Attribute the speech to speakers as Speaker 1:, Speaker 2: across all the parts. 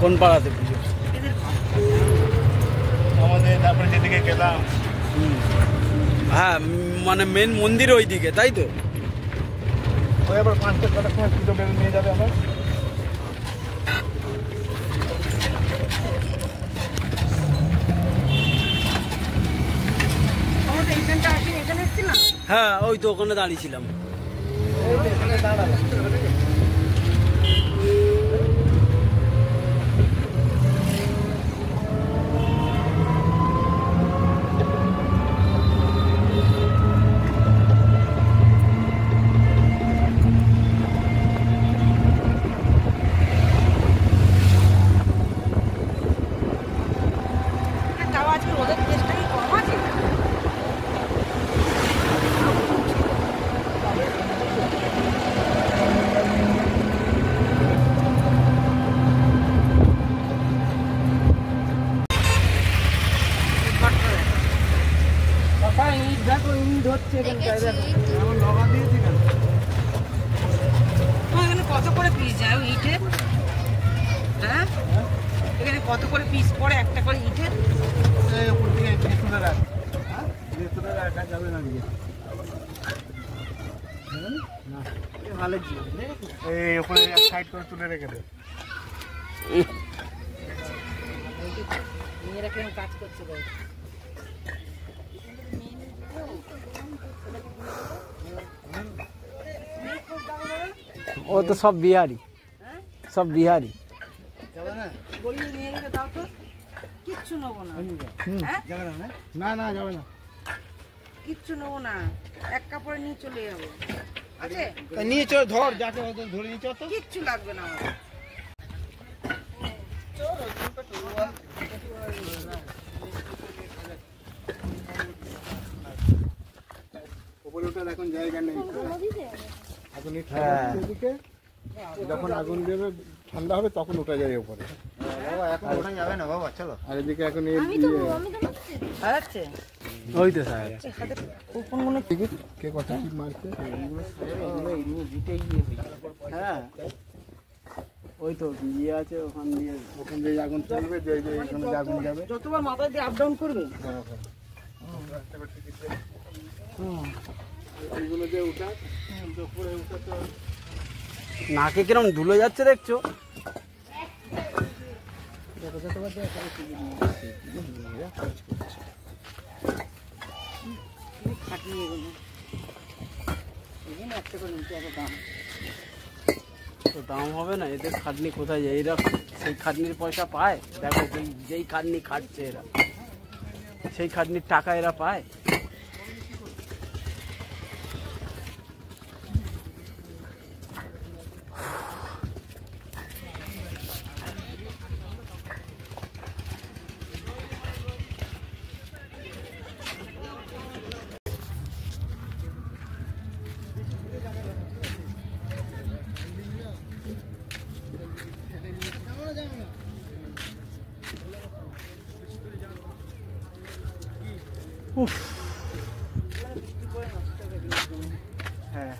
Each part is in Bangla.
Speaker 1: কোন পাড়াতে পুজো?
Speaker 2: আমাদের তারপরে যেদিকে গেলাম।
Speaker 1: হ্যাঁ, মানে মেন মন্দির ওই দিকে, তাই তো?
Speaker 2: ওই আবার 5টা 6টার সময় পুজো বেরো নিয়ে যাবে আবার।
Speaker 1: হ্যাঁ, ওই তো ওখানে দাঁড়িয়েছিলাম।
Speaker 3: কত করে পিস যায় ইটে? হ্যাঁ, এখানে কত করে পিস পড়ে একটা করে ইটে?
Speaker 2: এই উপরে এক সাইড করে তুলে রেখে দে।
Speaker 3: মেয়েরা কেন কাজ করছে?
Speaker 1: ও তো সব বিহারি, সব বিহারি।
Speaker 3: কিচ্ছু নেবো না,
Speaker 2: না না যাবে না,
Speaker 3: কিচ্ছু নেবো না, এক কাপড়ে নিয়ে চলে যাবো। আছে
Speaker 2: নিয়ে চল, ধর যাকে ধরে নিয়ে চল।
Speaker 3: কিচ্ছু লাগবে না আমার।
Speaker 2: উপরে ওঠার এখন জায়গা নেই, যখন আগুন দেবে ঠান্ডা হবে তখন ওঠা যায় উপরে। এখন ওঠা যাবে না বাবা, চলো। আর এদিকে এখন
Speaker 1: ওই তো স্যার,
Speaker 2: কে কথা কি মারছে?
Speaker 1: হ্যাঁ, ওই তো ইয়ে আছে, ওখান দিয়ে
Speaker 2: আগুন চলবে, যে এখানে আগুন যাবে,
Speaker 3: যতবার মাথায় দিয়ে আপ ডাউন করবে।
Speaker 2: এইগুলো যে উঠা উপরে উঠাতে
Speaker 1: নাকে কিরম ধুলো যাচ্ছে দেখছো? তো দাম হবে না এদের, খাটনি কোথায় যায়? এরা সেই খাটনির পয়সা পায়? দেখো, যেই খাটনি খাটছে এরা, সেই খাটনির টাকা এরা পায়? হ্যাঁ,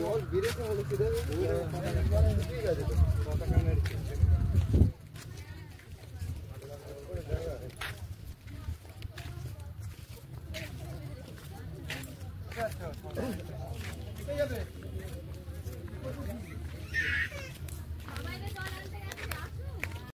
Speaker 2: জল বেড়েছে হলে কি দেবে? ঠিক আছে, ঠিক আছে।